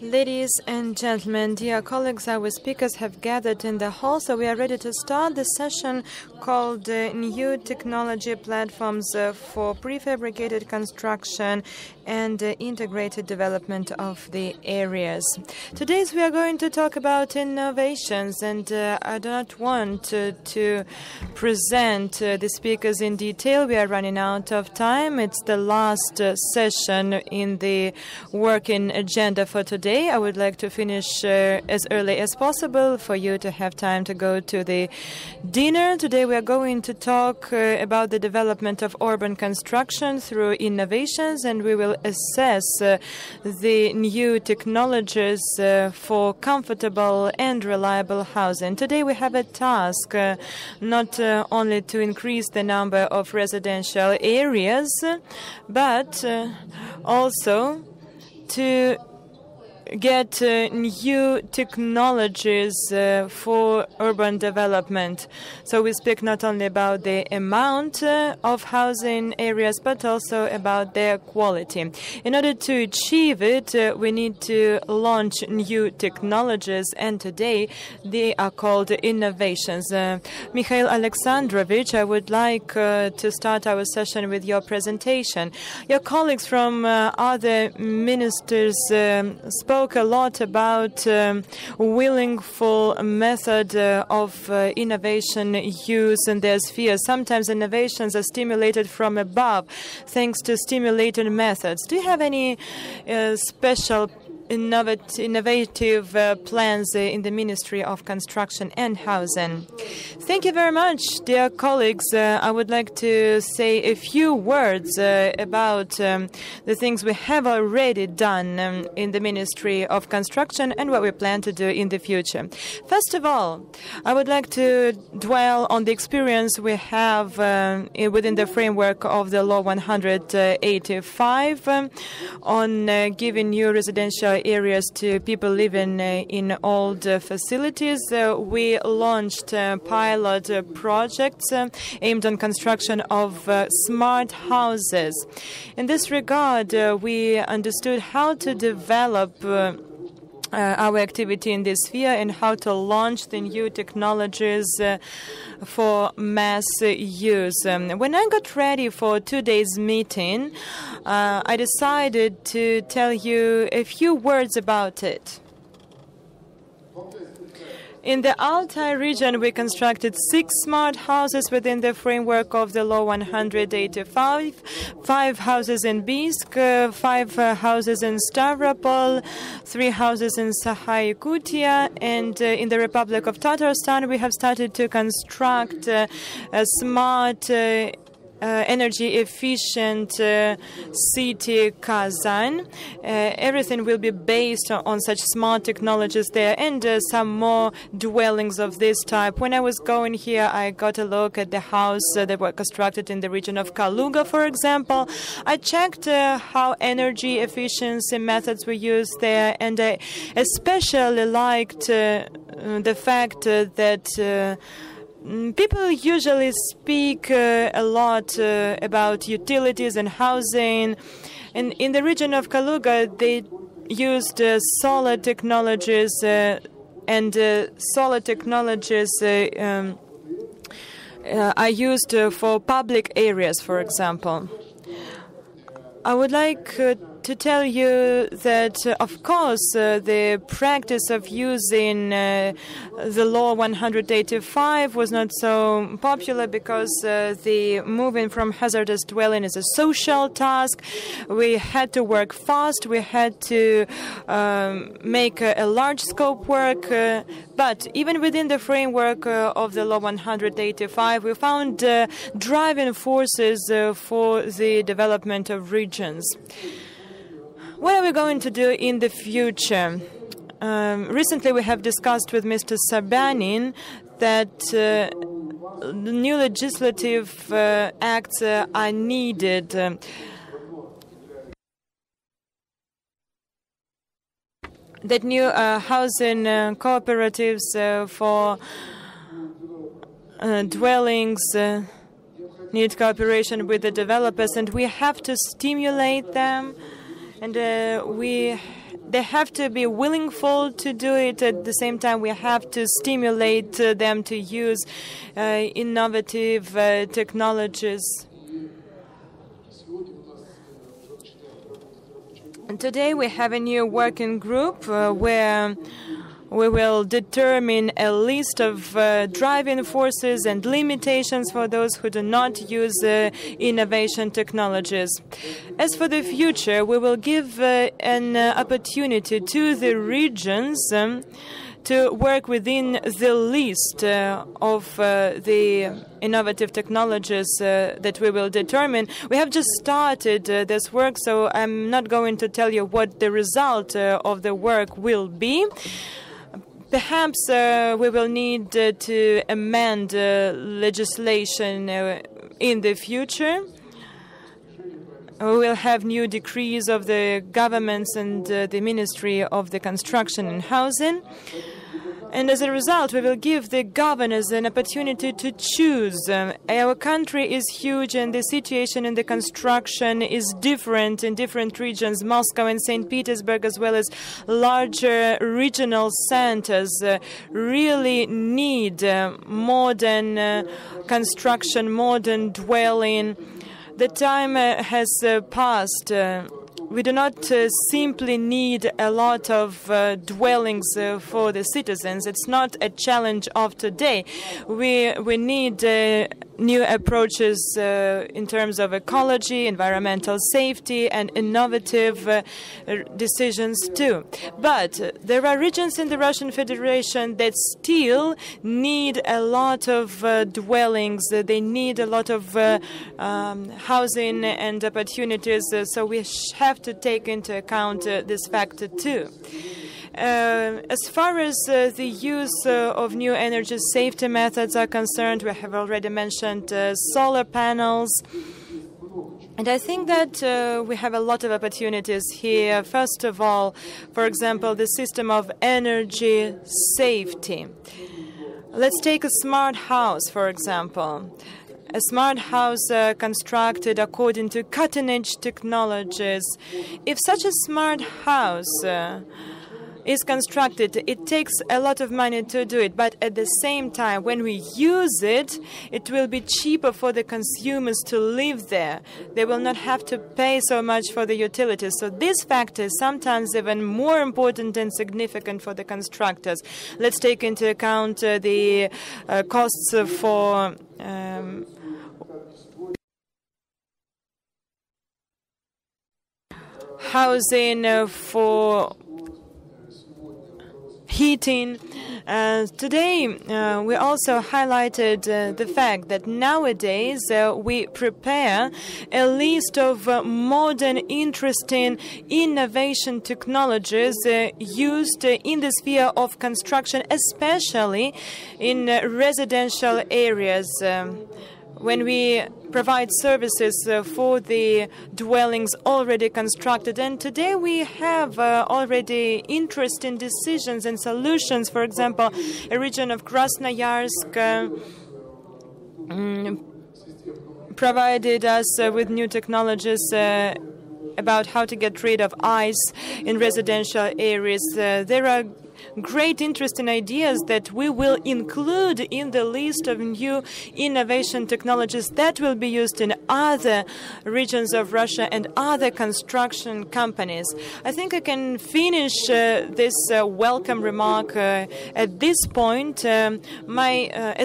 Ladies and gentlemen, dear colleagues, our speakers have gathered in the hall, so we are ready to start the session called New Technology Platforms for Prefabricated Construction and Integrated Development of the Areas. Today we are going to talk about innovations, and I do not want to present the speakers in detail. We are running out of time. It's the last session in the working agenda for today. I would like to finish as early as possible for you to have time to go to the dinner. Today we are going to talk about the development of urban construction through innovations, and we will assess the new technologies for comfortable and reliable housing. Today we have a task not only to increase the number of residential areas, but also to get new technologies for urban development. So we speak not only about the amount of housing areas, but also about their quality. In order to achieve it, we need to launch new technologies, and today they are called innovations. Mikhail Alexandrovich, I would like to start our session with your presentation. Your colleagues from other ministers spoke a lot about willful method of innovation use in their sphere. Sometimes innovations are stimulated from above thanks to stimulated methods. Do you have any special innovative plans in the Ministry of Construction and Housing? Thank you very much, dear colleagues. I would like to say a few words about the things we have already done in the Ministry of Construction and what we plan to do in the future. First of all, I would like to dwell on the experience we have within the framework of the Law 185 on giving new residential areas to people living in old facilities. We launched pilot projects aimed on construction of smart houses. In this regard, we understood how to develop our activity in this sphere and how to launch the new technologies for mass use. When I got ready for today's meeting, I decided to tell you a few words about it. In the Altai region, we constructed 6 smart houses within the framework of the Law 185, 5 houses in Bisk, 5 houses in Stavropol, 3 houses in Saha-Yakutia, and in the Republic of Tatarstan, we have started to construct a smart energy-efficient city, Kazan. Everything will be based on such smart technologies there, and some more dwellings of this type. When I was going here, I got a look at the house that were constructed in the region of Kaluga, for example. I checked how energy efficiency methods were used there, and I especially liked the fact that people usually speak a lot about utilities and housing. And in the region of Kaluga, they used solar technologies, and solar technologies are used for public areas, for example. I would like to tell you that, of course, the practice of using the Law 185 was not so popular because the moving from hazardous dwelling is a social task. We had to work fast. We had to make a large scope work. But even within the framework of the Law 185, we found driving forces for the development of regions. What are we going to do in the future? Recently, we have discussed with Mr. Sabanin that new legislative acts are needed. That new housing cooperatives for dwellings need cooperation with the developers, and we have to stimulate them. And they have to be willingful to do it. At the same time, we have to stimulate them to use innovative technologies. And today we have a new working group where we will determine a list of driving forces and limitations for those who do not use innovation technologies. As for the future, we will give an opportunity to the regions to work within the list of the innovative technologies that we will determine. We have just started this work, so I'm not going to tell you what the result of the work will be. Perhaps we will need to amend legislation in the future. We will have new decrees of the governments and the Ministry of the Construction and Housing. And as a result, we will give the governors an opportunity to choose. Our country is huge, and the situation in the construction is different in different regions. Moscow and St. Petersburg, as well as larger regional centers, really need modern construction, modern dwelling. The time has passed. We do not simply need a lot of dwellings for the citizens. It's not a challenge of today. We need new approaches in terms of ecology, environmental safety, and innovative decisions too. But there are regions in the Russian Federation that still need a lot of dwellings. They need a lot of housing and opportunities. So we have to take into account this factor too. As far as the use of new energy safety methods are concerned, we have already mentioned solar panels. And I think that we have a lot of opportunities here. First of all, for example, the system of energy safety. Let's take a smart house, for example. A smart house constructed according to cutting-edge technologies. If such a smart house is constructed, it takes a lot of money to do it, but at the same time, when we use it, it will be cheaper for the consumers to live there. They will not have to pay so much for the utilities. So this factor is sometimes even more important and significant for the constructors. Let's take into account the costs for housing, for heating. Today, we also highlighted the fact that nowadays we prepare a list of modern, interesting innovation technologies used in the sphere of construction, especially in residential areas. When we provide services for the dwellings already constructed. And today we have already interesting decisions and solutions. For example, a region of Krasnoyarsk provided us with new technologies about how to get rid of ice in residential areas. There are great interesting ideas that we will include in the list of new innovation technologies that will be used in other regions of Russia and other construction companies. I think I can finish this welcome remark at this point. My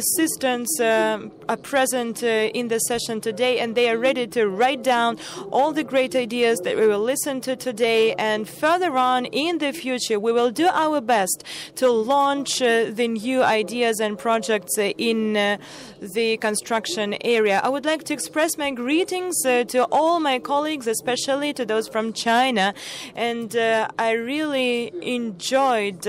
assistants are present in the session today, and they are ready to write down all the great ideas that we will listen to today, and further on in the future we will do our best to launch the new ideas and projects in the construction area. I would like to express my greetings to all my colleagues, especially to those from China, and I really enjoyed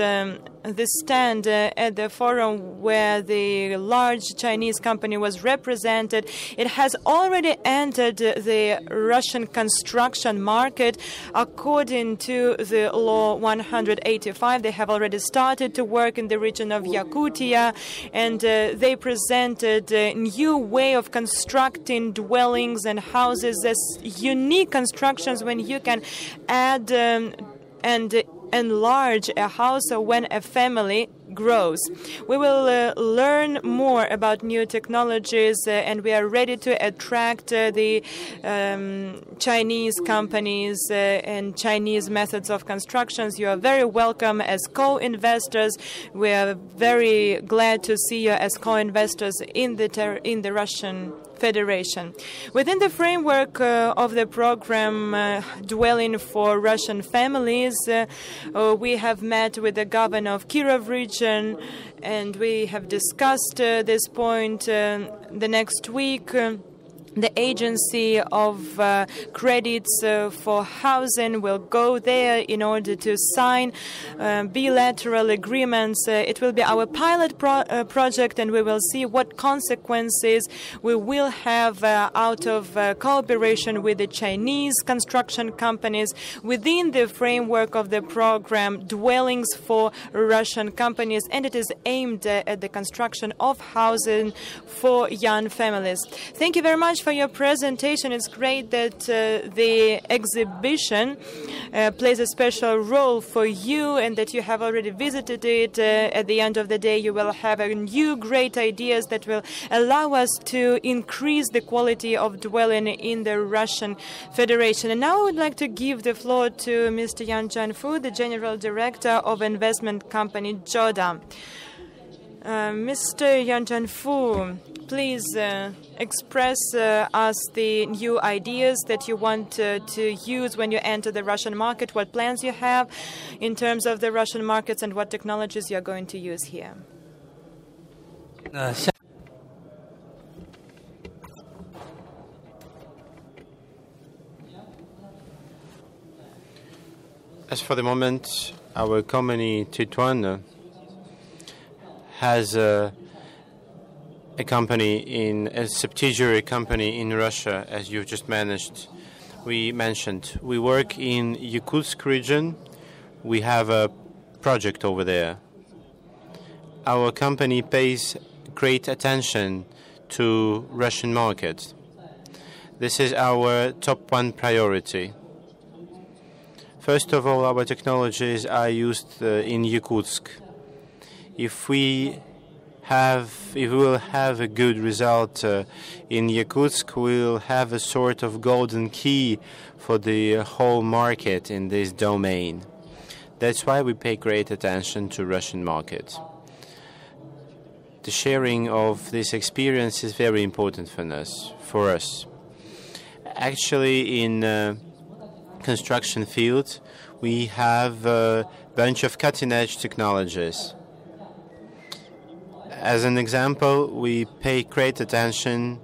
the stand at the forum where the large Chinese company was represented. It has already entered the Russian construction market according to the law 185. They have already started to work in the region of Yakutia, and they presented a new way of constructing dwellings and houses as unique constructions when you can add and enlarge a house when a family grows. We will learn more about new technologies, and we are ready to attract the Chinese companies and Chinese methods of constructions. You are very welcome as co-investors. We are very glad to see you as co-investors in the Russian Federation. Within the framework of the program Dwelling for Russian Families, we have met with the governor of Kirov region, and we have discussed this point the next week. The agency of credits for housing will go there in order to sign bilateral agreements. It will be our pilot project, and we will see what consequences we will have out of cooperation with the Chinese construction companies within the framework of the program Dwellings for Russian Companies, and it is aimed at the construction of housing for young families. Thank you very much for your presentation. It's great that the exhibition plays a special role for you and that you have already visited it. At the end of the day, you will have new great ideas that will allow us to increase the quality of dwelling in the Russian Federation. And now I would like to give the floor to Mr. Yan Zhanfu, the General Director of investment company Joda. Mr. Yan Zhanfu, please express us the new ideas that you want to use when you enter the Russian market, what plans you have in terms of the Russian markets, and what technologies you are going to use here. As for the moment, our company Tituan has a subsidiary company in Russia, as you've just mentioned. We work in Yakutsk region. We have a project over there. Our company pays great attention to Russian market. This is our top one priority. First of all, our technologies are used in Yakutsk. If we will have a good result in Yakutsk, we'll have a sort of golden key for the whole market in this domain. That's why we pay great attention to Russian market. The sharing of this experience is very important for us. Actually, in construction field, we have a bunch of cutting-edge technologies. As an example, we pay great attention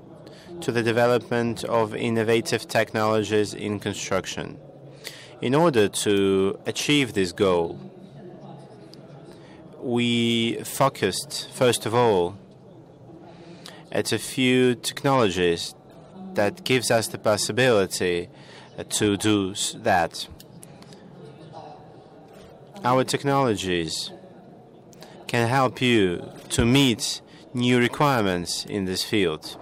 to the development of innovative technologies in construction. In order to achieve this goal, we focused, first of all, at a few technologies that gives us the possibility to do that. Our technologies can help you to meet new requirements in this field.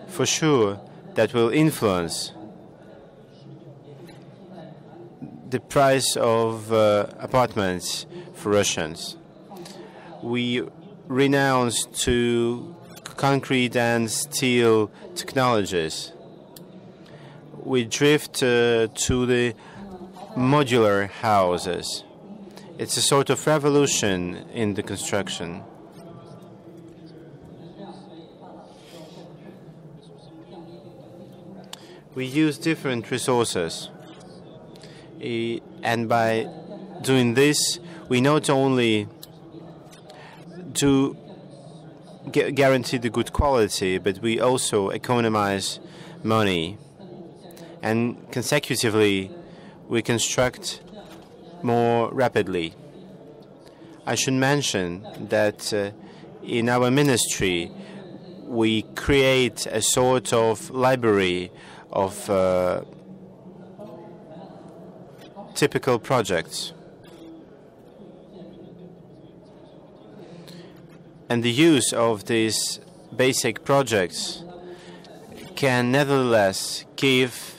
For sure, that will influence the price of apartments for Russians. We renounce to concrete and steel technologies. We drift to the modular houses. It's a sort of revolution in the construction. We use different resources. And by doing this, we not only do guarantee the good quality, but we also economize money. And consecutively, we construct more rapidly. I should mention that in our ministry, we create a sort of library of typical projects. And the use of these basic projects can nevertheless give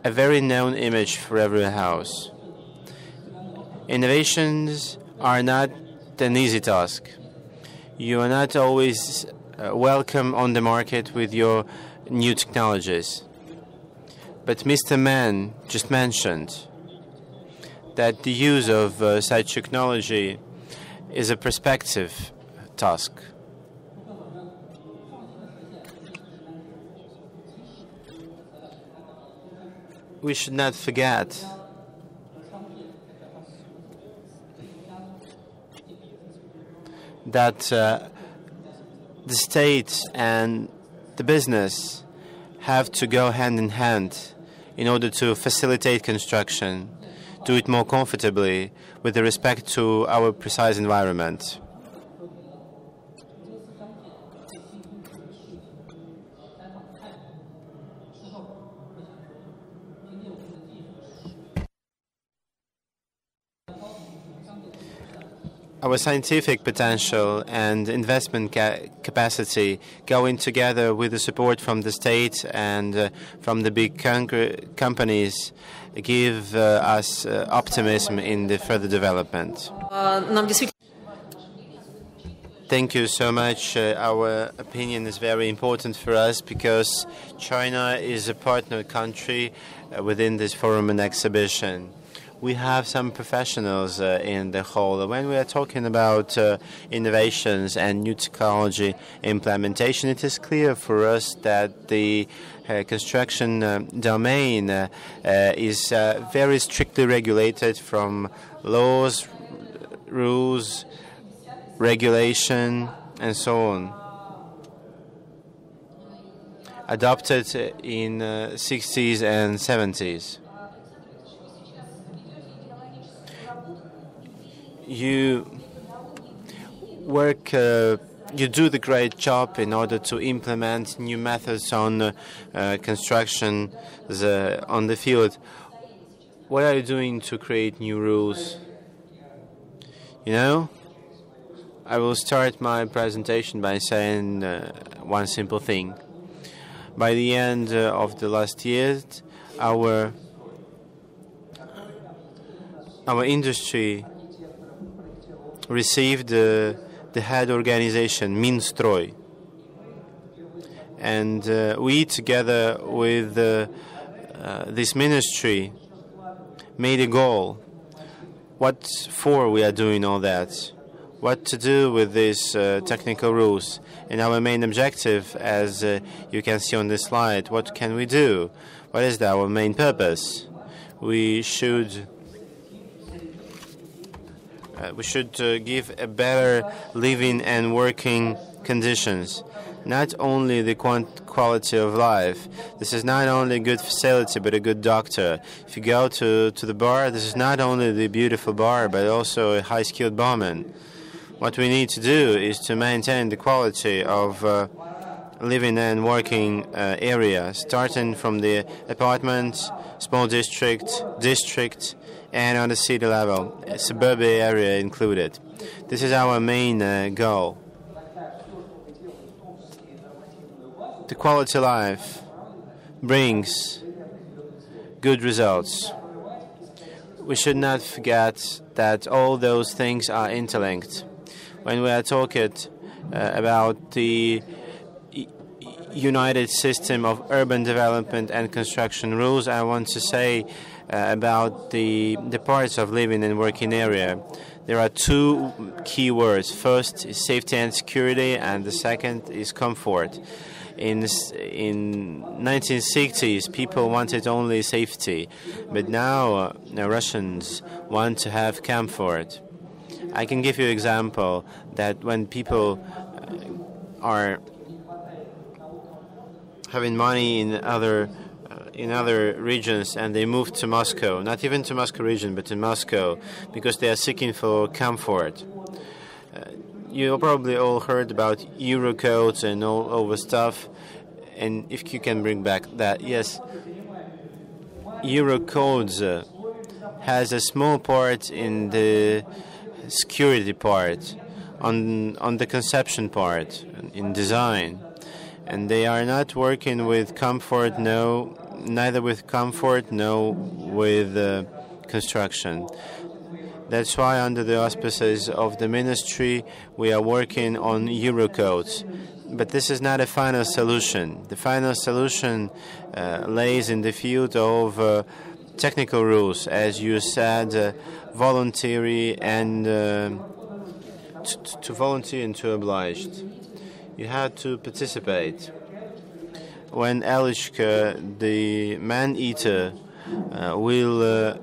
a very known image for every house. Innovations are not an easy task. You are not always welcome on the market with your new technologies. But Mr. Mann just mentioned that the use of such technology is a prospective task. We should not forget that the state and the business have to go hand in hand in order to facilitate construction, do it more comfortably with respect to our precise environment. Our scientific potential and investment capacity going together with the support from the state and from the big companies give us optimism in the further development. Thank you so much. Our opinion is very important for us because China is a partner country within this forum and exhibition. We have some professionals in the hall. When we are talking about innovations and new technology implementation, it is clear for us that the construction domain is very strictly regulated from laws, rules, regulation, and so on. Adopted in 60s and 70s. You work, you do the great job in order to implement new methods on construction on the field. What are you doing to create new rules? You know, I will start my presentation by saying one simple thing. By the end of the last year, our industry received the head organization, Minstroj. And we, together with this ministry, made a goal. What for we are doing all that? What to do with these technical rules? And our main objective, as you can see on this slide, what can we do? What is our main purpose? We should give a better living and working conditions, not only the quality of life. This is not only a good facility, but a good doctor. If you go to the bar, this is not only the beautiful bar, but also a high-skilled barman. What we need to do is to maintain the quality of living and working area, starting from the apartment, small district, and on the city level, suburban area included. This is our main goal. The quality life brings good results. We should not forget that all those things are interlinked. When we are talking about the united system of urban development and construction rules, I want to say about the parts of living and working area. There are two key words. First is safety and security, and the second is comfort. In 1960s, people wanted only safety, but now Russians want to have comfort. I can give you an example that when people are having money in other regions and they move to Moscow, not even to Moscow region, but to Moscow, because they are seeking for comfort. You probably all heard about Euro codes and all over stuff, and if you can bring back that, yes, Euro codes has a small part in the security part, on the conception part, in design. and they are not working with comfort, neither with comfort, no with construction. That's why under the auspices of the ministry we are working on Eurocodes. But this is not a final solution. The final solution lays in the field of technical rules, as you said, voluntary and to volunteer and to obliged. You have to participate. When Eliška, the man-eater, will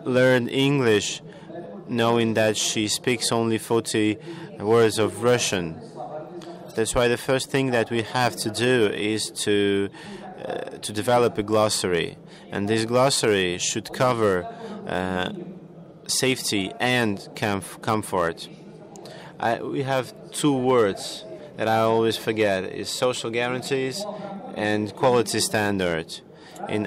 learn English, knowing that she speaks only 40 words of Russian. That's why the first thing that we have to do is to develop a glossary, and this glossary should cover safety and comfort. We have two words that I always forget: is social guarantees and quality standard. In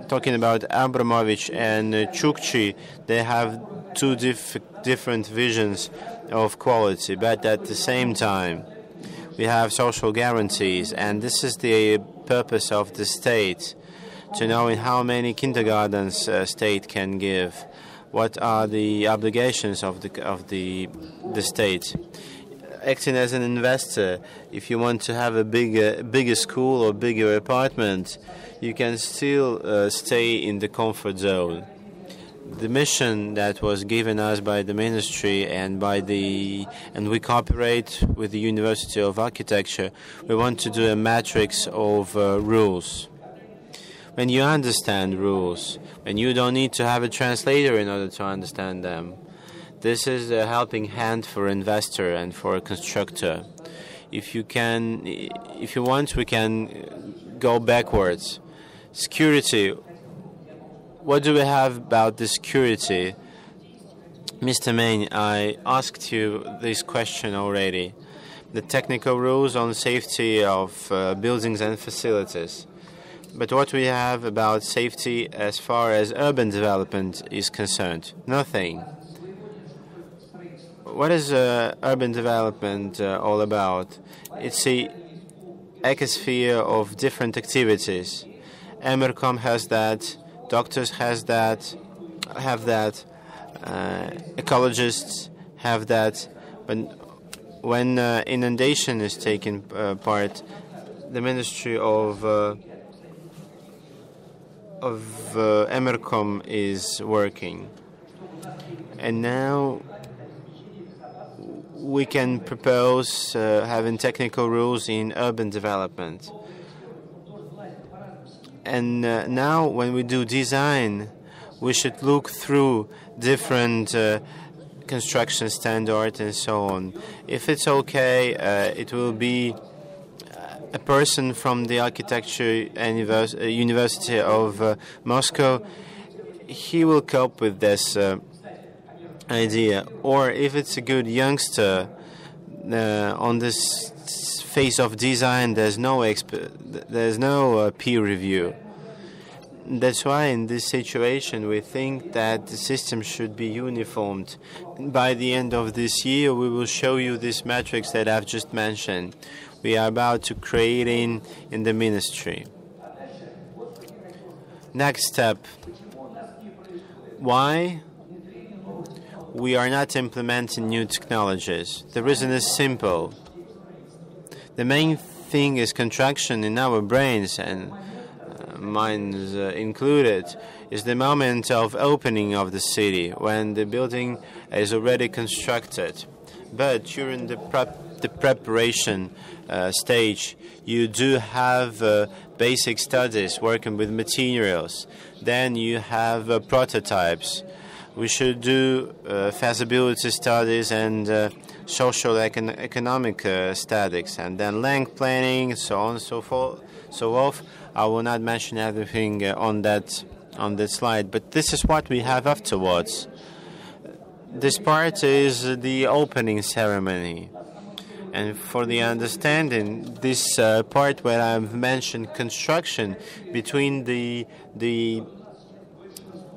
talking about Abramovich and Chukchi, they have two different visions of quality, but at the same time we have social guarantees, and this is the purpose of the state, to know in how many kindergartens state can give, what are the obligations of the state. Acting as an investor, if you want to have a bigger school or bigger apartment, you can still stay in the comfort zone. The mission that was given us by the ministry and we cooperate with the University of Architecture, we want to do a matrix of rules. When you understand rules, when you don't need to have a translator in order to understand them, this is a helping hand for investor and for a constructor. If you want, we can go backwards. Security. What do we have about the security? Mr. Main, I asked you this question already. The technical rules on safety of buildings and facilities. But what we have about safety as far as urban development is concerned? Nothing. What is urban development all about? It's an ecosphere of different activities. Emercom has that, doctors have that, ecologists have that. But when inundation is taking part, the Ministry of Emercom is working. And now we can propose having technical rules in urban development. And now when we do design, we should look through different construction standards and so on. If it's okay, it will be a person from the Architecture University of Moscow. He will cope with this idea. Or if it's a good youngster on this phase of design, there's no peer review. That's why in this situation we think that the system should be uniformed. By the end of this year we will show you this matrix that I've just mentioned. We are about to create in the ministry. Next step. Why we are not implementing new technologies? The reason is simple. The main thing is contraction in our brains, and mines included, is the moment of opening of the city, when the building is already constructed. But during the preparation stage, you do have basic studies working with materials. Then you have prototypes. We should do feasibility studies and social economic statics, and then length planning, so on and so forth, so off. I will not mention everything on that slide, but this is what we have afterwards. This part is the opening ceremony, and for the understanding, this part where I've mentioned construction, between the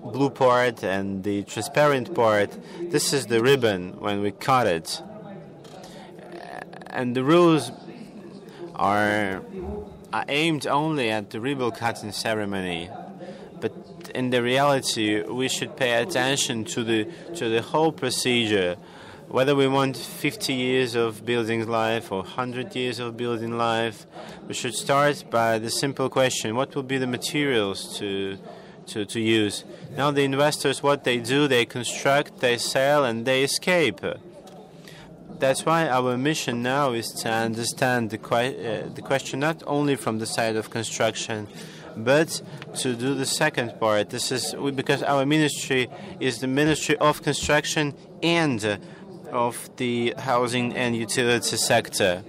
blue part and the transparent part, this is the ribbon when we cut it. And the rules are aimed only at the ribbon cutting ceremony, but in the reality, we should pay attention to the whole procedure. Whether we want 50 years of building life or 100 years of building life, we should start by the simple question: what will be the materials to use? Now the investors, what they do, they construct, they sell, and they escape. That's why our mission now is to understand the question not only from the side of construction, but to do the second part. This is because our ministry is the Ministry of Construction and of the housing and utility sector.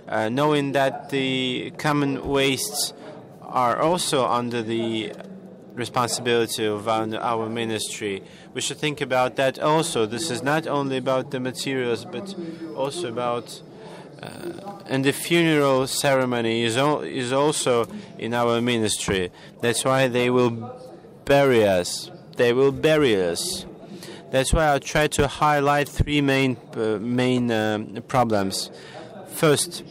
Knowing that the common wastes are also under the responsibility of our ministry, we should think about that also. This is not only about the materials, but also about and the funeral ceremony is also in our ministry. That's why they will bury us. They will bury us. That's why I'll try to highlight three main problems. First,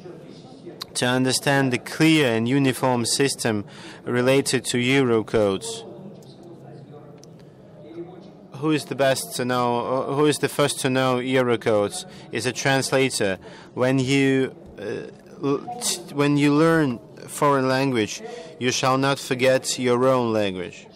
to understand the clear and uniform system related to Euro codes. Who is the best to know? Who is the first to know Euro codes? Is a translator. When you learn foreign language, you shall not forget your own language.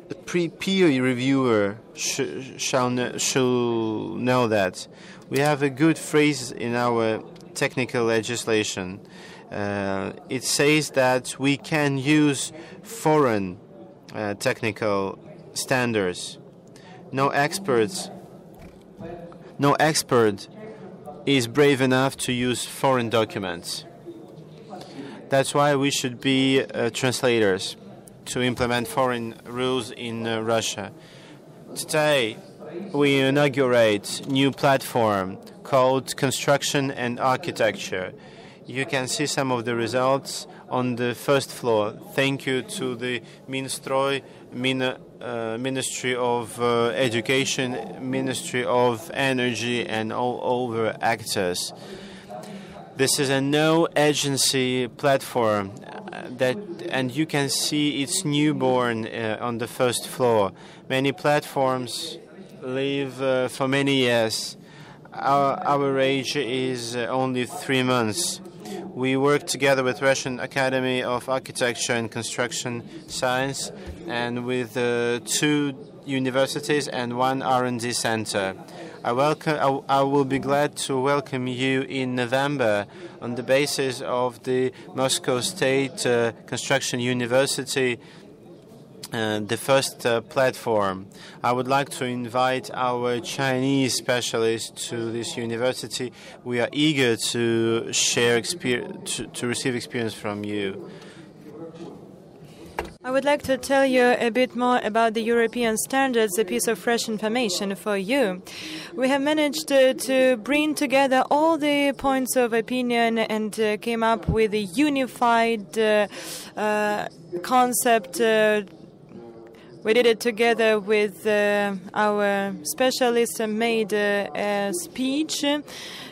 The peer reviewer shall know that. We have a good phrase in our technical legislation. It says that we can use foreign technical standards. No expert is brave enough to use foreign documents. That's why we should be translators to implement foreign rules in Russia. Today, we inaugurate new platform called Construction and Architecture. You can see some of the results on the first floor. Thank you to the Ministry of Education, Ministry of Energy, and all other actors. This is a no-agency platform and you can see it's newborn on the first floor. Many platforms live for many years. Our age is only 3 months. We work together with Russian Academy of Architecture and Construction Science and with 2 universities and 1 R&D center. I will be glad to welcome you in November on the basis of the Moscow State Construction University, the first platform. I would like to invite our Chinese specialists to this university. We are eager to share experience, to receive experience from you. I would like to tell you a bit more about the European standards, a piece of fresh information for you. We have managed to bring together all the points of opinion and came up with a unified concept. We did it together with our specialists and made a speech.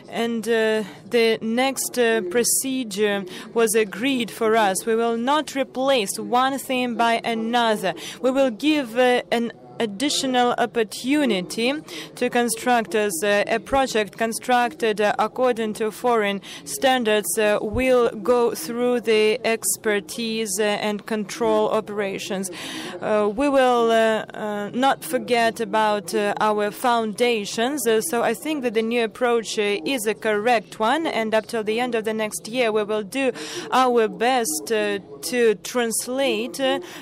And the next procedure was agreed for us. We will not replace one thing by another. We will give an additional opportunity to constructors. A project constructed according to foreign standards will go through the expertise and control operations. We will not forget about our foundations. So I think that the new approach is a correct one, and up till the end of the next year we will do our best to translate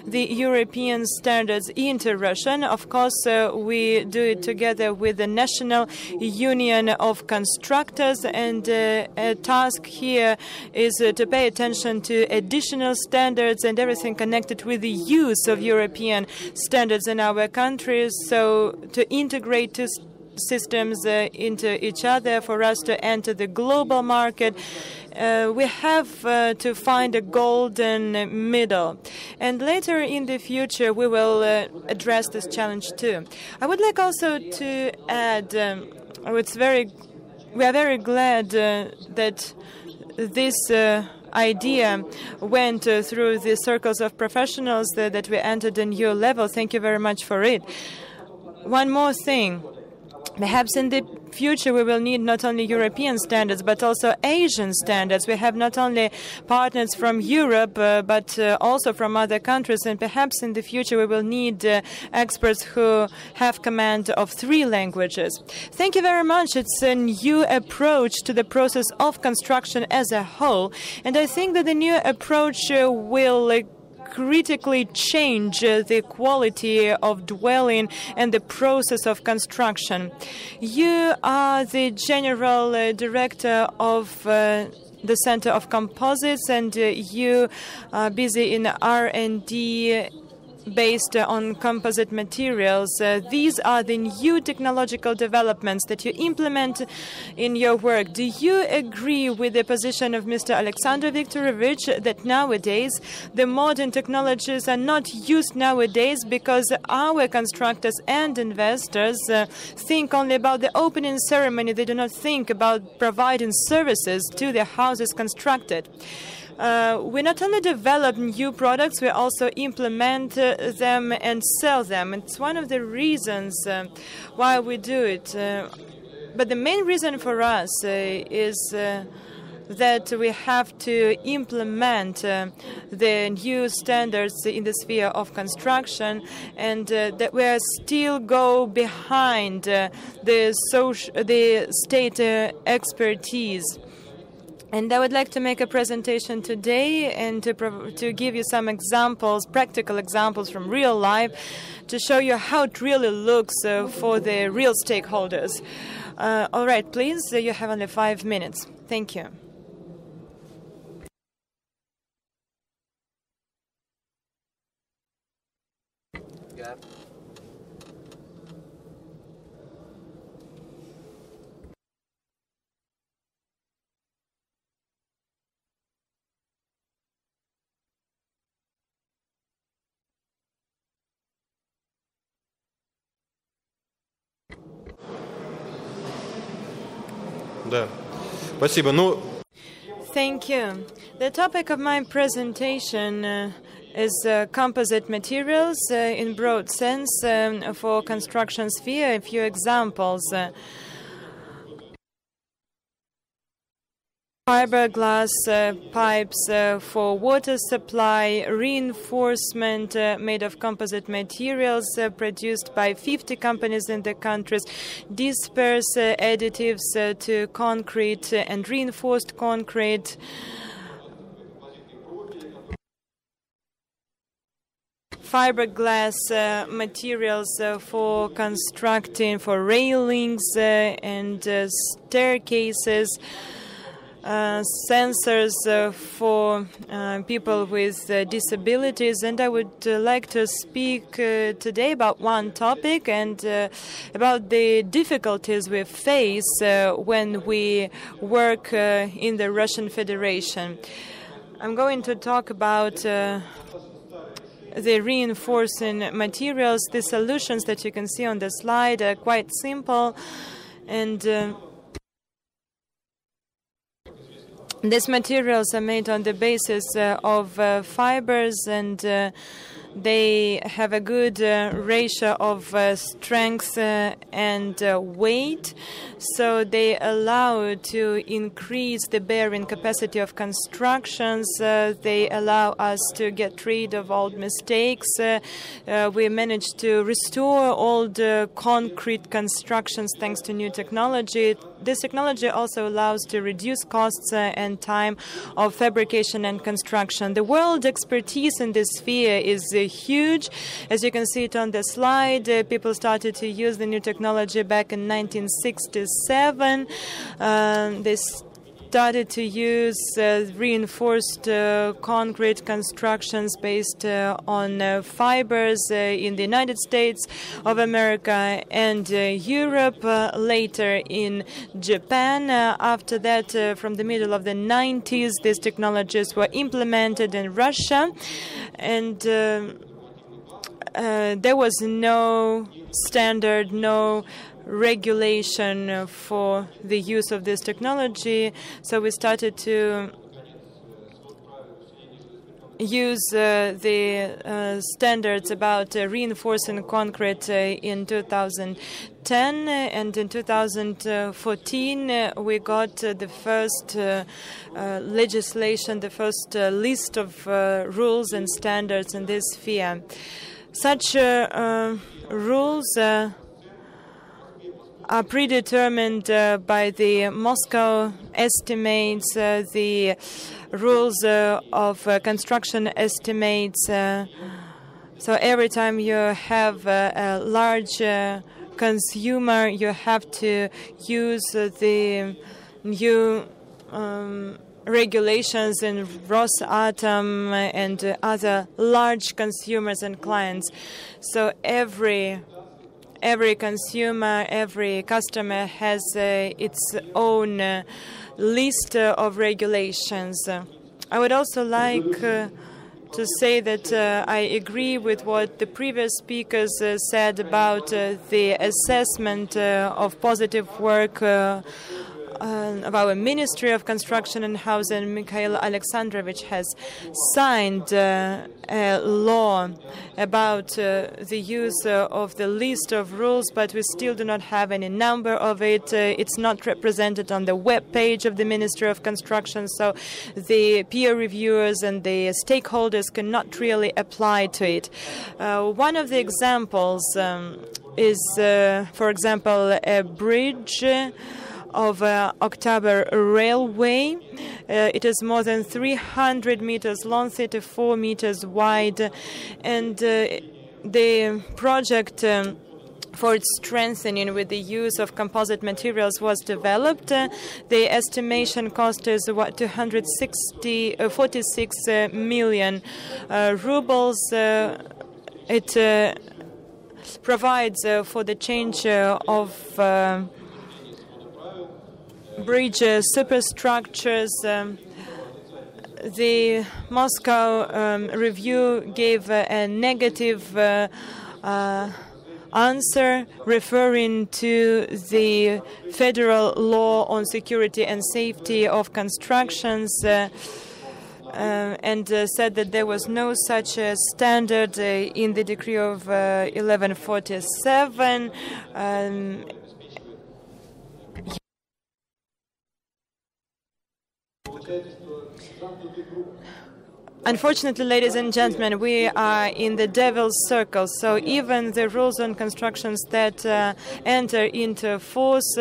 the European standards into Russian. Of course, we do it together with the National Union of Constructors, and a task here is to pay attention to additional standards and everything connected with the use of European standards in our countries, so to integrate two systems into each other for us to enter the global market. We have to find a golden middle. And later in the future, we will address this challenge too. I would like also to add, we are very glad that this idea went through the circles of professionals that we entered a new level. Thank you very much for it. One more thing. Perhaps in the future we will need not only European standards but also Asian standards. We have not only partners from Europe but also from other countries, and perhaps in the future we will need experts who have command of 3 languages. Thank you very much. It's a new approach to the process of construction as a whole, and I think that the new approach will critically change the quality of dwelling and the process of construction. You are the general director of the Center of Composites, and you are busy in R&D based on composite materials. These are the new technological developments that you implement in your work. Do you agree with the position of Mr. Alexander Viktorovich that nowadays the modern technologies are not used nowadays because our constructors and investors think only about the opening ceremony? They do not think about providing services to the houses constructed. We not only develop new products, we also implement them and sell them. It's one of the reasons why we do it. But the main reason for us is that we have to implement the new standards in the sphere of construction, and that we still go behind the state expertise. And I would like to make a presentation today and to give you some examples, practical examples from real life, to show you how it really looks for the real stakeholders. All right, please, you have only 5 minutes. Thank you. Да. Спасибо. Ну, Thank you. The topic of my presentation is composite materials in broad sense for construction sphere. A few examples. Fiberglass pipes for water supply, reinforcement made of composite materials produced by 50 companies in the countries, disperse additives to concrete and reinforced concrete, fiberglass materials for constructing, for railings and staircases, sensors for people with disabilities. And I would like to speak today about one topic and about the difficulties we face when we work in the Russian Federation. I'm going to talk about the reinforcing materials. The solutions that you can see on the slide are quite simple, and these materials are made on the basis of fibers, and they have a good ratio of strength and weight, so they allow to increase the bearing capacity of constructions. They allow us to get rid of old mistakes. We managed to restore old concrete constructions thanks to new technology. This technology also allows to reduce costs and time of fabrication and construction. The world expertise in this sphere is huge. As you can see it on the slide, people started to use the new technology back in 1967. They started to use reinforced concrete constructions based on fibers in the United States of America and Europe, later in Japan. After that, from the middle of the 90s, these technologies were implemented in Russia, and there was no standard, no regulation for the use of this technology, so we started to use the standards about reinforcing concrete in 2010, and in 2014 we got the first legislation, the first list of rules and standards in this sphere. Such rules are predetermined by the Moscow estimates, the rules of construction estimates. So every time you have a large consumer, you have to use the new regulations in Rosatom and other large consumers and clients. So every consumer, every customer has its own list of regulations. I would also like to say that I agree with what the previous speakers said about the assessment of positive work of our Ministry of Construction and Housing. Mikhail Alexandrovich has signed a law about the use of the list of rules, but we still do not have any number of it. It's not represented on the web page of the Ministry of Construction, so the peer reviewers and the stakeholders cannot really apply to it. One of the examples is, for example, a bridge of October Railway. It is more than 300 meters long, 34 meters wide, and the project for its strengthening with the use of composite materials was developed. The estimation cost is 246 million rubles. It provides for the change of bridge superstructures. The Moscow review gave a negative answer, referring to the federal law on security and safety of constructions, and said that there was no such standard in the decree of 1147. Unfortunately, ladies and gentlemen, we are in the devil's circle, so even the rules on constructions that enter into force,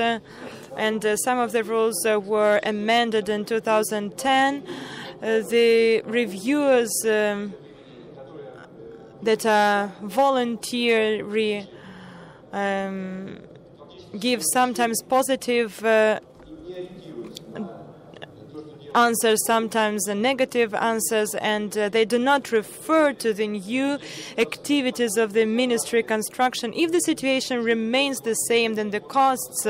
and some of the rules were amended in 2010, the reviewers that are voluntary give sometimes positive answers, sometimes negative answers, and they do not refer to the new activities of the Ministry of Construction. If the situation remains the same, then the costs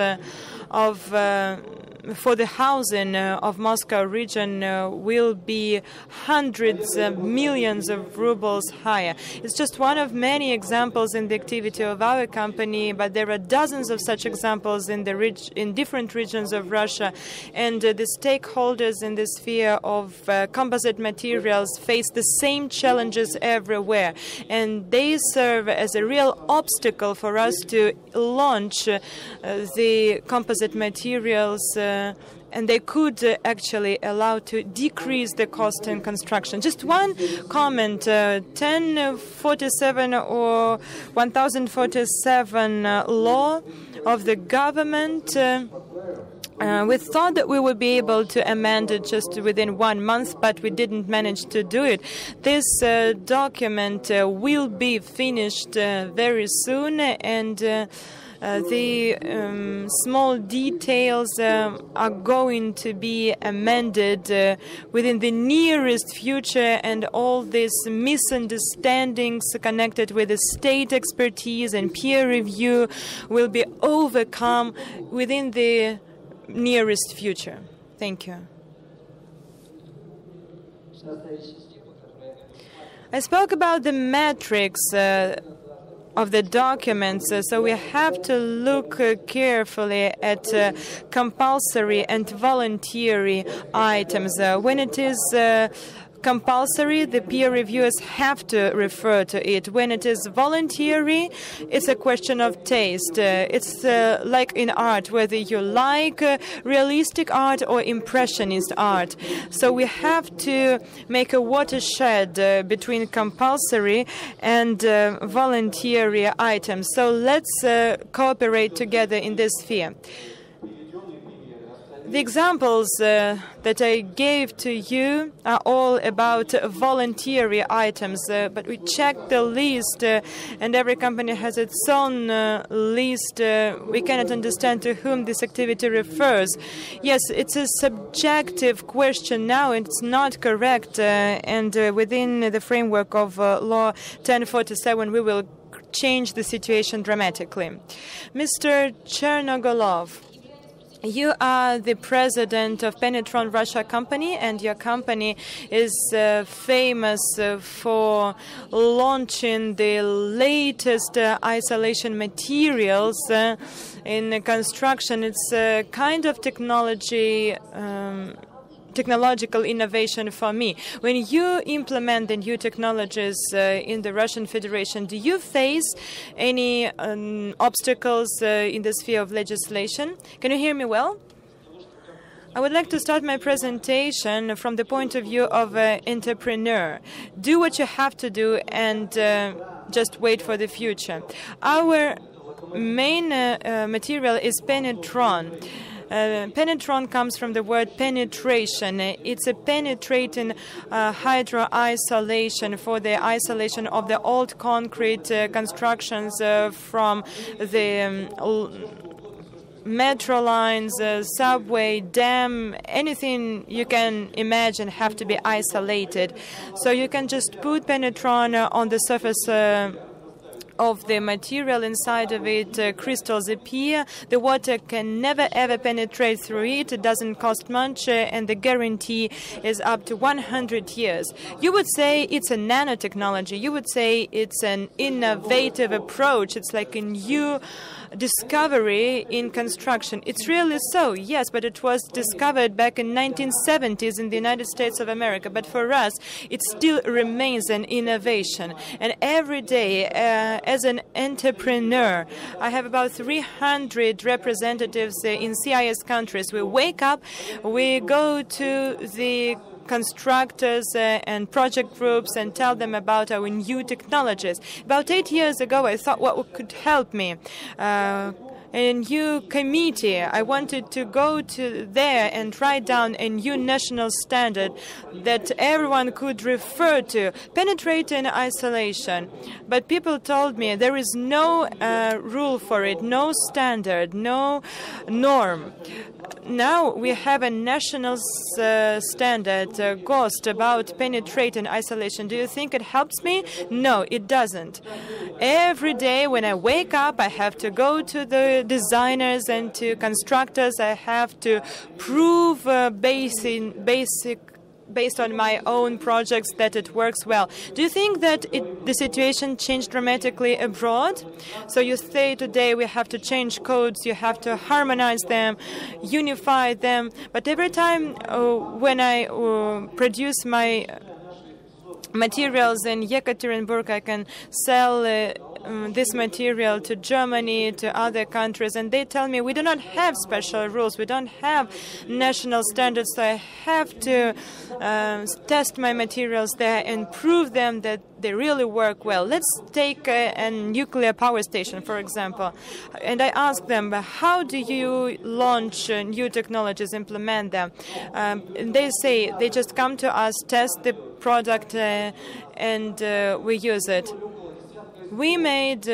for the housing of Moscow region will be hundreds of millions of rubles higher. It's just one of many examples in the activity of our company, but there are dozens of such examples in different regions of Russia, and the stakeholders in the sphere of composite materials face the same challenges everywhere, and they serve as a real obstacle for us to launch the composite materials, and they could actually allow to decrease the cost in construction. Just one comment, 1047 or 1047 law of the government, we thought that we would be able to amend it just within 1 month, but we didn't manage to do it. This document will be finished very soon, and the small details are going to be amended within the nearest future, and all these misunderstandings connected with the state expertise and peer review will be overcome within the nearest future. Thank you. I spoke about the metrics of the documents. So we have to look carefully at compulsory and voluntary items. When it is compulsory, the peer reviewers have to refer to it. When it is voluntary, it's a question of taste. It's like in art, whether you like realistic art or impressionist art. So we have to make a watershed between compulsory and voluntary items. So let's cooperate together in this sphere. The examples that I gave to you are all about voluntary items, but we checked the list, and every company has its own list. We cannot understand to whom this activity refers. Yes, it's a subjective question now, and it's not correct, and within the framework of Law 1047, we will change the situation dramatically. Mr. Chernogolov, you are the president of Penetron Russia company, and your company is famous for launching the latest isolation materials in construction. It's a kind of technological innovation for me. When you implement the new technologies in the Russian Federation, do you face any obstacles in the sphere of legislation? Can you hear me well? I would like to start my presentation from the point of view of an entrepreneur. Do what you have to do and just wait for the future. Our main material is Penetron. Penetron comes from the word penetration. It's a penetrating hydro-isolation for the isolation of the old concrete constructions from the metro lines, subway, dam, anything you can imagine have to be isolated. So you can just put Penetron on the surface of the material. Inside of it, crystals appear. The water can never ever penetrate through it. It doesn't cost much, and the guarantee is up to 100 years. You would say it's a nanotechnology. You would say it's an innovative approach. It's like a new discovery in construction. It's really so, yes, but it was discovered back in 1970s in the United States of America. But for us, it still remains an innovation. And every day, as an entrepreneur, I have about 300 representatives in CIS countries. We wake up, we go to the constructors and project groups and tell them about our new technologies. About 8 years ago, I thought what could help me. A new committee. I wanted to go to there and write down a new national standard that everyone could refer to, penetrating isolation. But people told me there is no rule for it, no standard, no norm. Now we have a national standard, GOST, about penetrating isolation. Do you think it helps me? No, it doesn't. Every day when I wake up, I have to go to the designers and to constructors. I have to prove based on my own projects that it works well. Do you think that the situation changed dramatically abroad? So you say today we have to change codes, you have to harmonize them, unify them, but every time when I produce my materials in Yekaterinburg, I can sell this material to Germany, to other countries, and they tell me we do not have special rules, we don't have national standards, so I have to test my materials there and prove them that they really work well. Let's take a nuclear power station, for example, and I ask them, how do you launch new technologies, implement them? And they say they just come to us, test the product, and we use it. We made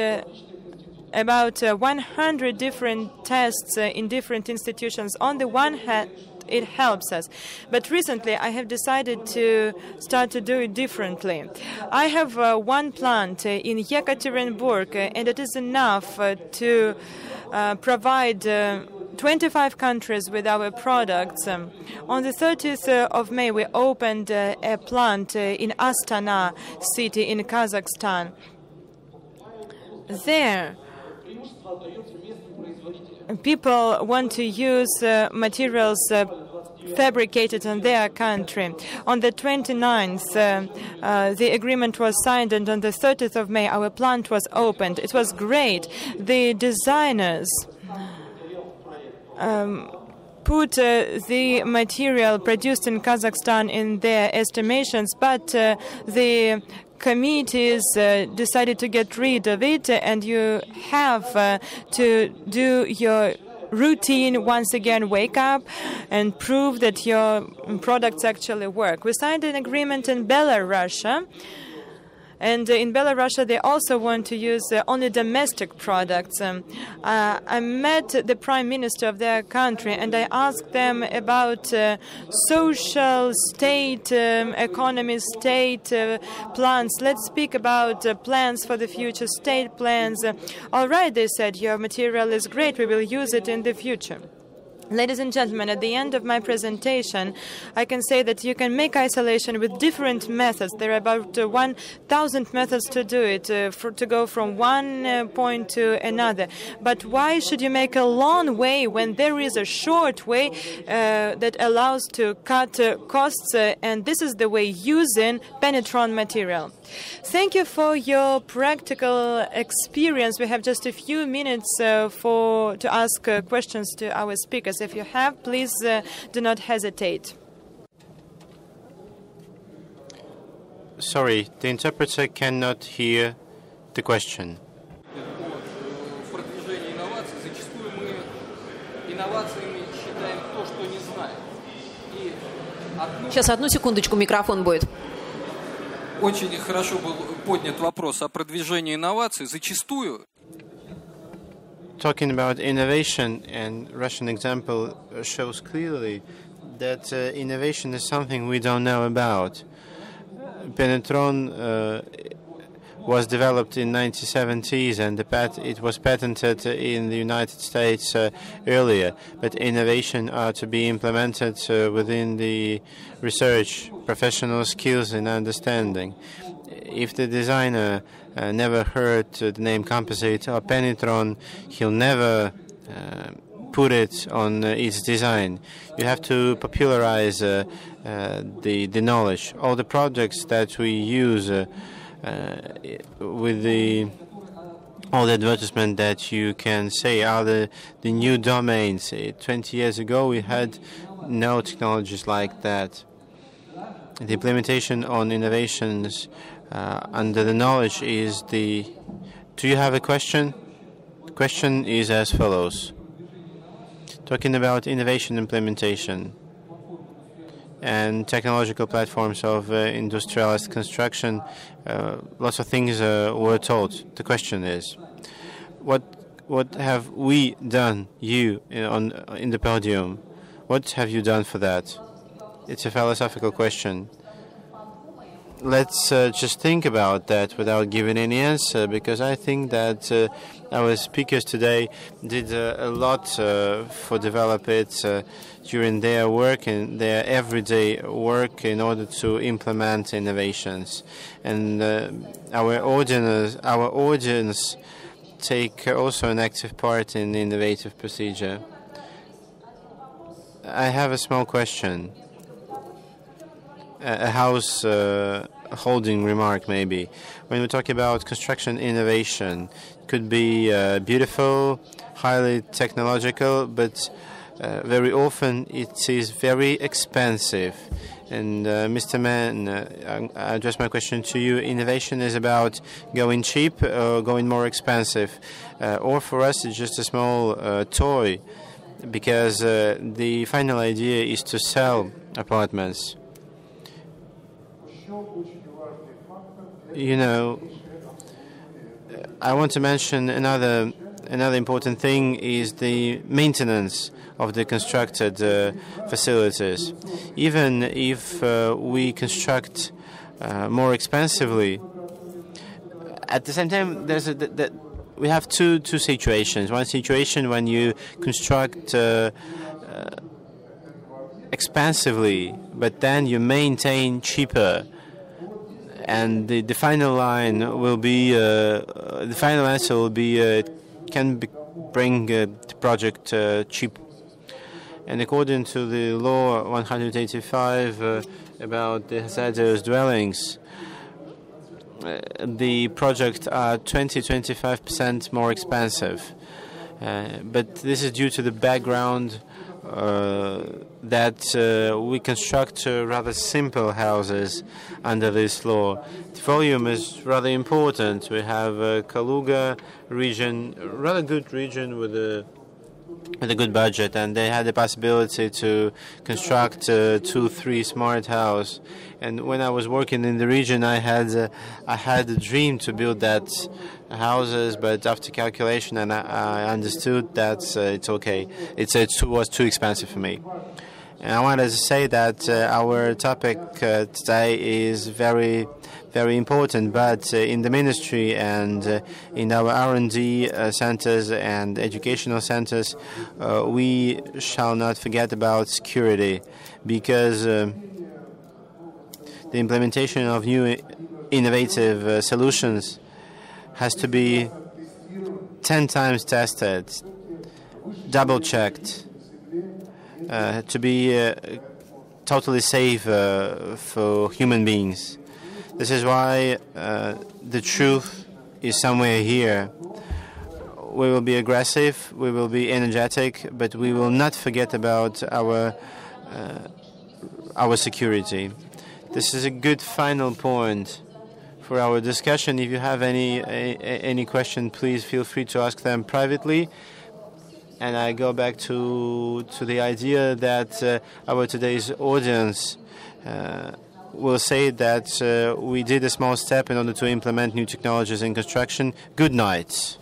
about 100 different tests in different institutions. On the one hand, it helps us. But recently, I have decided to start to do it differently. I have one plant in Yekaterinburg, and it is enough to provide 25 countries with our products. On the 30th of May, we opened a plant in Astana city in Kazakhstan. there, people want to use materials fabricated in their country. On the 29th, the agreement was signed, and on the 30th of May, our plant was opened. It was great. The designers put the material produced in Kazakhstan in their estimations, but the committees decided to get rid of it, and you have to do your routine once again, wake up and prove that your products actually work. We signed an agreement in Belarus. And in Belarus, they also want to use only domestic products. I met the prime minister of their country, and I asked them about social state, economy, state plans. Let's speak about plans for the future, state plans. All right, they said, your material is great. We will use it in the future. Ladies and gentlemen, at the end of my presentation, I can say that you can make isolation with different methods. There are about 1,000 methods to do it, to go from one point to another. But why should you make a long way when there is a short way that allows to cut costs? And this is the way using Penetron material. Thank you for your practical experience. We have just a few minutes to ask questions to our speakers. If you have, please do not hesitate. Sorry, the interpreter cannot hear the question. Сейчас, одну секундочку, микрофон будет. Очень хорошо был поднят вопрос о продвижении инноваций. Зачастую Talking about innovation, and Russian example shows clearly that innovation is something we don't know about. Penetron was developed in 1970s, and it was patented in the United States earlier. But innovation are to be implemented within the research, professional skills and understanding. If the designer never heard the name composite or Penetron, he'll never put it on its design. You have to popularize the knowledge. All the projects that we use with all the advertisement that you can say are the new domains. 20 years ago, we had no technologies like that. The implementation on innovations under the knowledge is the... Do you have a question? The question is as follows. Talking about innovation implementation and technological platforms of industrialized construction, lots of things were told. The question is, what have we done, you, in the podium? What have you done for that? It's a philosophical question. Let's just think about that without giving any answer, because I think that our speakers today did a lot for develop it during their work and their everyday work in order to implement innovations. And our audience take also an active part in the innovative procedure. I have a small question. A house holding remark, maybe. When we talk about construction innovation, it could be beautiful, highly technological, but very often it is very expensive. And Mr. Mann, I address my question to you. Innovation is about going cheap or going more expensive, or for us it's just a small toy, because the final idea is to sell apartments. You know, I want to mention another important thing is the maintenance of the constructed facilities. Even if we construct more expensively, at the same time, we have two situations. One situation when you construct expensively, but then you maintain cheaper. and the final line will be the final answer will be bring the project cheap. And according to the law 185 about the hazardous dwellings, the projects are 20-25% more expensive. But this is due to the background that we construct rather simple houses under this law. The volume is rather important. We have Kaluga region, rather good region with a good budget, and they had the possibility to construct 2-3 smart houses. And when I was working in the region, I had a dream to build that houses, but after calculation, and I understood that it's okay. It was too expensive for me. And I wanted to say that our topic today is very, very important, but in the ministry and in our R&D centers and educational centers, we shall not forget about security, because the implementation of new innovative solutions has to be 10 times tested, double-checked, to be totally safe for human beings. This is why the truth is somewhere here. We will be aggressive, we will be energetic, but we will not forget about our security. This is a good final point for our discussion. If you have any question, please feel free to ask them privately. And I go back to the idea that our today's audience will say that we did a small step in order to implement new technologies in construction. Good night.